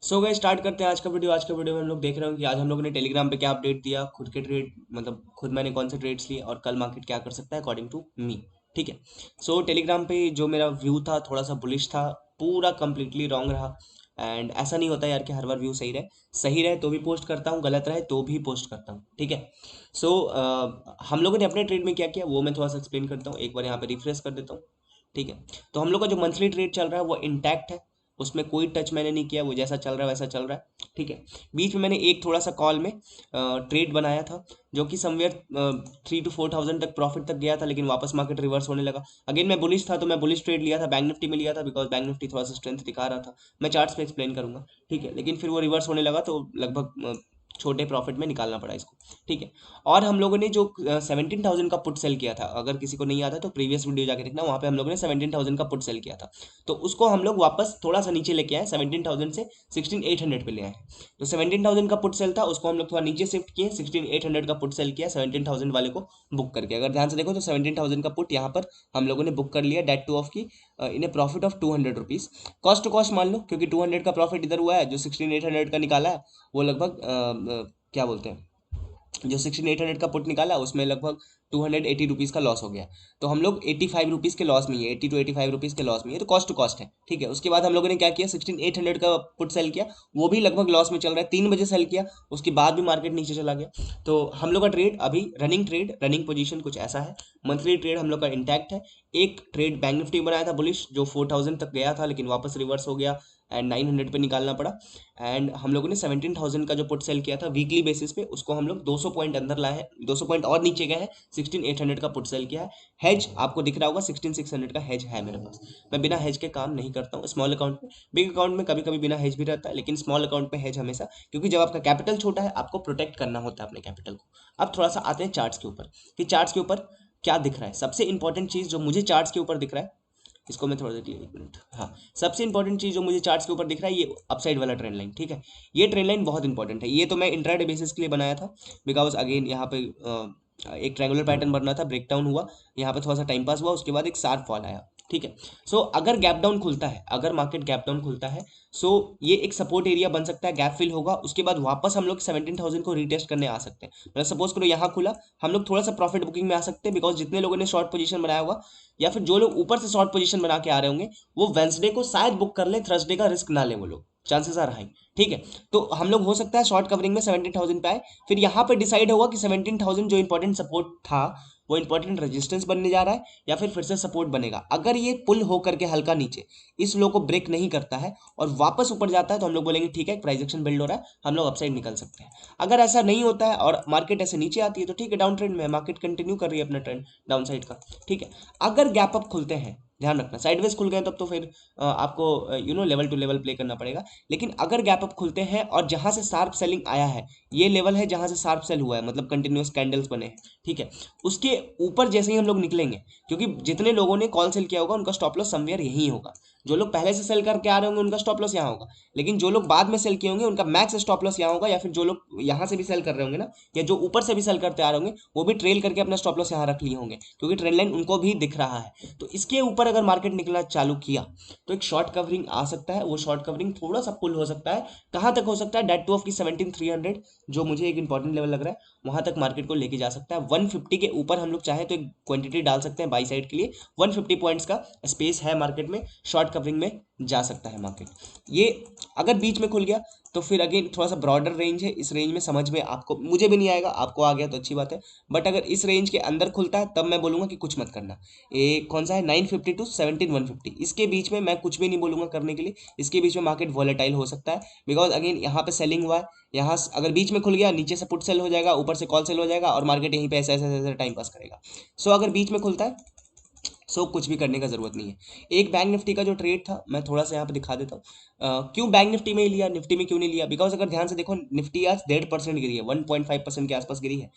सो गए स्टार्ट करते हैं आज का वीडियो। आज का वीडियो में हम लोग देख रहे हो कि आज हम लोगों ने टेलीग्राम पे क्या अपडेट दिया, खुद के ट्रेड मतलब खुद मैंने कौन से ट्रेड्स लिए और कल मार्केट क्या कर सकता है अकॉर्डिंग टू मी। ठीक है। सो टेलीग्राम पे जो मेरा व्यू था थोड़ा सा बुलिश था, पूरा कंप्लीटली रॉन्ग रहा। एंड ऐसा नहीं होता यार कि हर बार व्यू सही रहे तो भी पोस्ट करता हूँ, गलत रहे तो भी पोस्ट करता हूँ। ठीक है। सो हम लोगों ने अपने ट्रेड में क्या किया वो मैं थोड़ा सा एक्सप्लेन करता हूँ, एक बार यहाँ पे रिफ्रेश कर देता हूँ। ठीक है। तो हम लोग का जो मंथली ट्रेड चल रहा है वो इंटैक्ट है, उसमें कोई टच मैंने नहीं किया, वो जैसा चल रहा है वैसा चल रहा है। ठीक है। बीच में मैंने एक थोड़ा सा कॉल में ट्रेड बनाया था जो कि समवेयर 3 to 4 थाउजेंड तक प्रॉफिट तक गया था, लेकिन वापस मार्केट रिवर्स होने लगा। अगेन मैं बुलिश था तो मैं बुलिश ट्रेड लिया था, बैंक निफ्टी में लिया था बिकॉज बैंक निफ्टी थोड़ा सा स्ट्रेंथ दिखा रहा था। मैं चार्ट्स पे एक्सप्लेन करूंगा। ठीक है। लेकिन फिर वो रिवर्स होने लगा तो लगभग छोटे प्रॉफिट में निकालना पड़ा इसको। ठीक है। और हम लोगों ने जो 17,000 का पुट सेल किया था, अगर किसी को नहीं याद है तो प्रीवियस वीडियो जाके देखना, वहाँ पे हम लोगों ने 17,000 का पुट सेल किया था। तो उसको हम लोग वापस थोड़ा सा नीचे लेके आए, 17,000 से 16,800 पे ले आए। तो 17,000 का पुट सेल था उसको हम लोग थोड़ा नीचे शिफ्ट किए, 16,800 का पुट सेल किया 17,000 वाले को बुक करके। अगर ध्यान से देखो तो 17,000 का पुट यहाँ पर हम लोगों ने बुक कर लिया डेट टू ऑफ की, in profit of 200 rupees. Cost to cost मान लो, क्योंकि 200 का प्रॉफिट इधर हुआ है, जो 16,800 का निकाला है वो लगभग क्या बोलते हैं, जो 16,800 का पुट निकाला उसमें लगभग 280 रुपीज़ का लॉस हो गया। तो हम लोग 85 रुपीज़ के लॉस में ही है, 80 to 85 रुपीज़ के लॉस में ही है, तो कॉस्ट टू कॉस्ट है। ठीक है। उसके बाद हम लोगों ने क्या किया, 16,800 का पुट सेल किया, वो भी लगभग लॉस में चल रहा है, 3 बजे सेल किया, उसके बाद भी मार्केट नीचे चला गया। तो हम लोग का ट्रेड अभी रनिंग पोजीशन कुछ ऐसा है। मंथली ट्रेड हम लोग का इंटैक्ट है। एक ट्रेड बैंक निफ्टी में बनाया था बुलिश, जो 4,000 तक गया था लेकिन वापस रिवर्स हो गया एंड 900 पे निकालना पड़ा। एंड हम लोगों ने 17,000 का जो पुट सेल किया था वीकली बेसिस पे, उसको हम लोग 200 पॉइंट अंदर लाए हैं, 200 पॉइंट और नीचे गए हैं, 16,800 का पुट सेल किया है। हेज आपको दिख रहा होगा, 16,600 का हेज है मेरे पास। मैं बिना हेज के काम नहीं करता हूँ स्मॉल अकाउंट में। बिग अकाउंट में कभी कभी बिना हेज भी रहता है, लेकिन स्मॉल अकाउंट में हेज हमेशा, क्योंकि जब आपका कैपिटल छोटा है आपको प्रोटेक्ट करना होता है अपने कैपिटल को। अब थोड़ा सा आते हैं चार्ट्स के ऊपर, कि चार्ट्स के ऊपर क्या दिख रहा है। सबसे इंपॉर्टेंट चीज जो मुझे चार्ट्स के ऊपर दिख रहा है, इसको मैं थोड़ा देर के लिए, 1 मिनट, हाँ। सबसे इंपॉर्टेंट चीज जो मुझे चार्ट्स के ऊपर दिख रहा है ये अपसाइड वाला ट्रेंड लाइन। ठीक है। ये ट्रेंड लाइन बहुत इंपॉर्टेंट है, ये तो मैं इंट्राडे बेसिस के लिए बनाया था, बिकॉज अगेन यहाँ पे एक ट्रायंगुलर पैटर्न बनना था, ब्रेक डाउन हुआ, यहाँ पे थोड़ा सा टाइम पास हुआ, उसके बाद एक शार्प फॉल आया। ठीक है। सो अगर गैप डाउन खुलता है, अगर मार्केट गैप डाउन खुलता है, सो ये एक सपोर्ट एरिया बन सकता है, गैप फिल होगा, उसके बाद वापस हम लोग 17,000 को रीटेस्ट करने आ सकते हैं। मतलब सपोज करो यहाँ खुला, हम लोग थोड़ा सा प्रॉफिट बुकिंग में आ सकते हैं, बिकॉज जितने लोगों ने शॉर्ट पोजीशन बनाया हुआ या फिर जो लोग ऊपर से शॉर्ट पोजीशन बना के आ रहे होंगे, वो वेंसडे को शायद बुक कर ले, थर्सडे का रिस्क ना ले वो लोग, चांसेस आर हाई। ठीक है। तो हम लोग हो सकता है शॉर्ट कवरिंग में 17,000 पे आए, फिर यहाँ पे डिसाइड होगा कि 17,000 जो इंपॉर्टेंट सपोर्ट था वो इंपॉर्टेंट रेजिस्टेंस बनने जा रहा है या फिर से सपोर्ट बनेगा। अगर ये पुल हो करके हल्का नीचे इस लो को ब्रेक नहीं करता है और वापस ऊपर जाता है, तो हम लोग बोलेंगे ठीक है प्राइस एक्शन बिल्ड हो रहा है, हम लोग अपसाइड निकल सकते हैं। अगर ऐसा नहीं होता है और मार्केट ऐसे नीचे आती है तो ठीक है, डाउन ट्रेंड में मार्केट कंटिन्यू कर रही है अपना ट्रेंड डाउन साइड का। ठीक है। अगर गैप अप खुलते हैं, ध्यान रखना साइडवेज खुल गए तब तो फिर आपको लेवल टू लेवल प्ले करना पड़ेगा। लेकिन अगर गैप अप खुलते हैं और जहां से शार्प सेलिंग आया है, ये लेवल है जहां से शार्प सेल हुआ है, मतलब कंटिन्यूअस कैंडल्स बने हैं। ठीक है। उसके ऊपर जैसे ही हम लोग निकलेंगे, क्योंकि जितने लोगों ने कॉल सेल किया होगा उनका स्टॉप लॉस समवेयर यही होगा, जो लोग पहले से सेल करके आ रहे होंगे उनका स्टॉप लॉस यहाँ होगा, लेकिन जो लोग बाद में सेल किए होंगे उनका मैक्स स्टॉप लॉस यहाँ होगा, या फिर जो लोग यहाँ से भी सेल कर रहे होंगे ना, या जो ऊपर से भी सेल करते आ रहे होंगे वो भी ट्रेल करके अपना स्टॉप लॉस यहाँ रख लिए होंगे, क्योंकि ट्रेंड लाइन उनको भी दिख रहा है। तो इसके ऊपर अगर मार्केट निकलना चालू किया तो एक शॉर्ट कवरिंग आ सकता है, वो शॉर्ट कवरिंग थोड़ा सा पुल हो सकता है। कहाँ तक हो सकता है, डेट टू ऑफ की 17,300 जो मुझे एक इंपॉर्टेंट लेवल लग रहा है, वहां तक मार्केट को लेके जा सकता है। 150 के ऊपर हम लोग चाहे तो एक क्वांटिटी डाल सकते हैं बाई साइड के लिए, 150 पॉइंट्स का स्पेस है मार्केट में, शॉर्ट कवरिंग में जा सकता है मार्केट। ये अगर बीच में खुल गया तो फिर अगेन थोड़ा सा ब्रॉडर रेंज है, इस रेंज में समझ में आपको, मुझे भी नहीं आएगा, आपको आ गया तो अच्छी बात है, बट अगर इस रेंज के अंदर खुलता है तब मैं बोलूंगा कि कुछ मत करना। ये कौन सा है, 950 टू 17,150, इसके बीच में मैं कुछ भी नहीं बोलूंगा करने के लिए। इसके बीच में मार्केट वॉलेटाइल हो सकता है, बिकॉज अगेन यहाँ पे सेलिंग हुआ है, यहाँ अगर बीच में खुल गया नीचे से पुट सेल हो जाएगा, ऊपर से कॉल सेल हो जाएगा और मार्केट यहीं पे ऐसे ऐसे ऐसे टाइम पास करेगा। सो अगर बीच में खुलता है, सो कुछ भी करने का जरूरत नहीं है। एक बैंक निफ्टी का जो ट्रेड था मैं थोड़ा सा यहाँ पे दिखा देता हूँ। क्यों बैंक निफ्टी में ही लिया, निफ्टी में क्यों नहीं लिया, बिकॉज अगर ध्यान से देखो निफ्टी आज 1.5% गिरी है, 1.5% के आसपास गिरी है।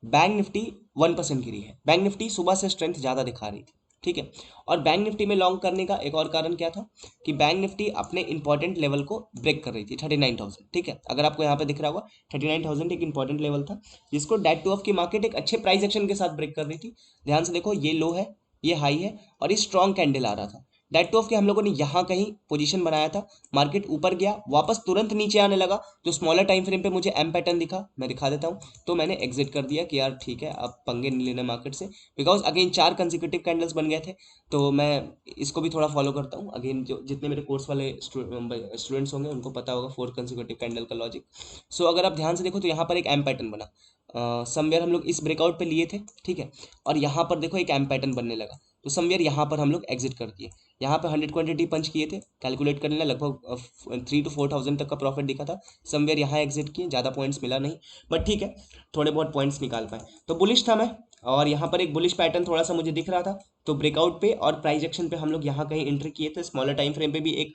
बैंक निफ्टी 1% गिरी है। बैंक निफ्टी सुबह से स्ट्रेंथ ज़्यादा दिखा रही थी। ठीक है। और बैंक निफ्टी में लॉन्ग करने का एक और कारण क्या था, कि बैंक निफ्टी अपने इंपॉर्टेंट लेवल को ब्रेक कर रही थी, 39,000। ठीक है। अगर आपको यहाँ पे दिख रहा होगा 39,000 एक इंपॉर्टेंट लेवल था, जिसको डेट टू ऑफ की मार्केट एक अच्छे प्राइस एक्शन के साथ ब्रेक कर रही थी। ध्यान से देखो, ये लो है, ये हाई है और ये स्ट्रॉन्ग कैंडल आ रहा था। दैट टू ऑफ के हम लोगों ने यहाँ कहीं पोजीशन बनाया था, मार्केट ऊपर गया, वापस तुरंत नीचे आने लगा, तो स्मॉलर टाइम फ्रेम पे मुझे एम पैटर्न दिखा, मैं दिखा देता हूँ, तो मैंने एग्जिट कर दिया कि यार ठीक है, अब पंगे नहीं लेने मार्केट से, बिकॉज अगेन 4 कंसेक्यूटिव कैंडल्स बन गए थे। तो मैं इसको भी थोड़ा फॉलो करता हूँ, अगेन जो जितने मेरे कोर्स वाले स्टूडेंट्स होंगे उनको पता होगा 4 कंसेक्यूटिव कैंडल का लॉजिक। सो अगर आप ध्यान से देखो तो यहाँ पर एक एम पैटर्न बना, समवेयर हम लोग इस ब्रेकआउट पे लिए थे, ठीक है, और यहाँ पर देखो एक एम पैटर्न बनने लगा, तो समवेयर यहाँ पर हम लोग एग्जिट कर दिए। यहाँ पे 100 क्वांटिटी पंच किए थे, कैलकुलेट करने लगभग 3 to 4 thousand तक का प्रॉफिट दिखा था, समवेयर यहाँ एग्जिट किए, ज़्यादा पॉइंट्स मिला नहीं, बट ठीक है, थोड़े बहुत पॉइंट्स निकाल पाए, तो बुलिश था मैं। और यहाँ पर एक बुलिश पैटर्न थोड़ा सा मुझे दिख रहा था, तो ब्रेकआउट पे और प्राइस एक्शन पे हम लोग यहाँ कहीं एंट्री किए थे, स्मॉलर टाइम फ्रेम पे भी एक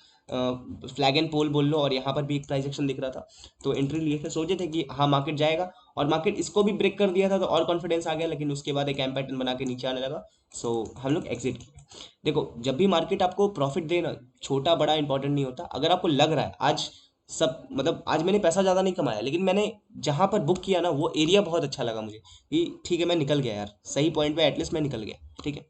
फ्लैग एंड पोल बोल लो, और यहाँ पर भी एक प्राइस एक्शन दिख रहा था, तो एंट्री लिए थे, सोचे थे कि हाँ मार्केट जाएगा, और मार्केट इसको भी ब्रेक कर दिया था तो और कॉन्फिडेंस आ गया, लेकिन उसके बाद एक एम पैटर्न बना के नीचे आने लगा, सो हम लोग एग्जिट किए। देखो जब भी मार्केट आपको प्रॉफिट दे ना, छोटा बड़ा इंपॉर्टेंट नहीं होता, अगर आपको लग रहा है आज सब मतलब आज मैंने पैसा ज़्यादा नहीं कमाया, लेकिन मैंने जहाँ पर बुक किया ना वो एरिया बहुत अच्छा लगा मुझे, कि ठीक है मैं निकल गया यार, सही पॉइंट पे एटलीस्ट मैं निकल गया, ठीक है।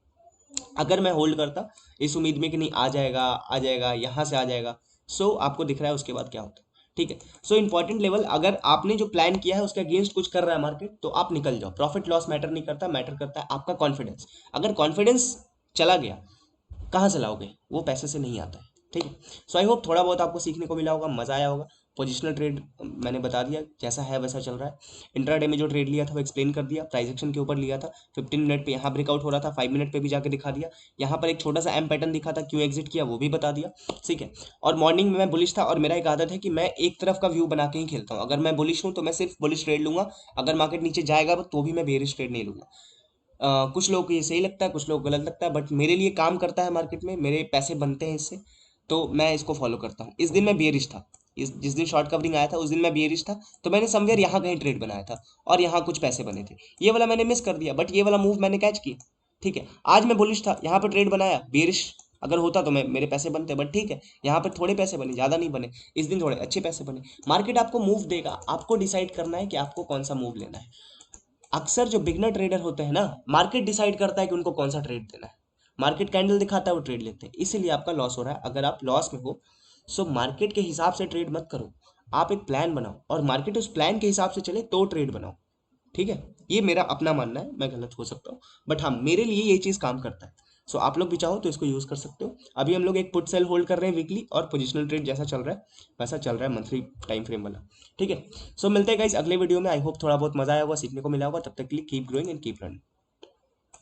अगर मैं होल्ड करता इस उम्मीद में कि नहीं आ जाएगा यहाँ से आ जाएगा, सो आपको दिख रहा है उसके बाद क्या होता है, ठीक है। सो इंपॉर्टेंट लेवल, अगर आपने जो प्लान किया है उसके अगेंस्ट कुछ कर रहा है मार्केट, तो आप निकल जाओ, प्रॉफिट लॉस मैटर नहीं करता, मैटर करता है आपका कॉन्फिडेंस। अगर कॉन्फिडेंस चला गया, कहाँ से लाओगे, वो पैसे से नहीं आता है, ठीक है। सो आई होप थोड़ा बहुत आपको सीखने को मिला होगा, मज़ा आया होगा। पोजिशनल ट्रेड मैंने बता दिया जैसा है वैसा चल रहा है, इंट्राडे में जो ट्रेड लिया था वो एक्सप्लेन कर दिया, प्राइस एक्शन के ऊपर लिया था, 15 मिनट पे यहाँ ब्रेकआउट हो रहा था, 5 मिनट पे भी जाके दिखा दिया, यहाँ पर एक छोटा सा एम पैटर्न दिखा था, क्यों एग्जिट किया वो भी बता दिया, ठीक है। और मॉर्निंग में मैं बुलिश था, और मेरा एक आदत है कि मैं एक तरफ का व्यू बना के ही खेलता हूँ, अगर मैं बुलिश हूँ तो मैं सिर्फ बुलिश ट्रेड लूंगा, अगर मार्केट नीचे जाएगा तो भी मैं बेरिश ट्रेड नहीं लूंगा। कुछ लोगों को ये सही लगता है, कुछ लोगों को गलत लगता है, बट मेरे लिए काम करता है, मार्केट में मेरे पैसे बनते हैं इससे, तो मैं इसको फॉलो करता हूँ। इस दिन मैं बियरिश था, इस जिस दिन शॉर्ट कवरिंग आया था उस दिन मैं बियरिश था, तो मैंने समवेयर यहाँ कहीं ट्रेड बनाया था, और यहाँ कुछ पैसे बने थे, ये वाला मैंने मिस कर दिया, बट ये वाला मूव मैंने कैच किया, ठीक है। आज मैं बुलिश था, यहाँ पर ट्रेड बनाया, बियरिश अगर होता तो मैं मेरे पैसे बनते, बट ठीक है, यहाँ पर थोड़े पैसे बने, ज़्यादा नहीं बने, इस दिन थोड़े अच्छे पैसे बने। मार्केट आपको मूव देगा, आपको डिसाइड करना है कि आपको कौन सा मूव लेना है। अक्सर जो बिगनर ट्रेडर होते हैं ना, मार्केट डिसाइड करता है कि उनको कौन सा ट्रेड देना है, मार्केट कैंडल दिखाता है वो ट्रेड लेते हैं, इसीलिए आपका लॉस हो रहा है। अगर आप लॉस में हो, सो मार्केट के हिसाब से ट्रेड मत करो, आप एक प्लान बनाओ, और मार्केट उस प्लान के हिसाब से चले तो ट्रेड बनाओ, ठीक है। ये मेरा अपना मानना है, मैं गलत हो सकता हूँ, बट हाँ मेरे लिए ये चीज़ काम करता है। सो आप लोग भी चाहो तो इसको यूज़ कर सकते हो। अभी हम लोग एक पुट सेल होल्ड कर रहे हैं वीकली, और पोजिशनल ट्रेड जैसा चल रहा है वैसा चल रहा है मंथली टाइम फ्रेम वाला, ठीक है। सो मिलते हैं गाइस अगले वीडियो में, आई होप थोड़ा बहुत मजा आया होगा, सीखने को मिला होगा, तब तक के लिए keep growing and keep learning.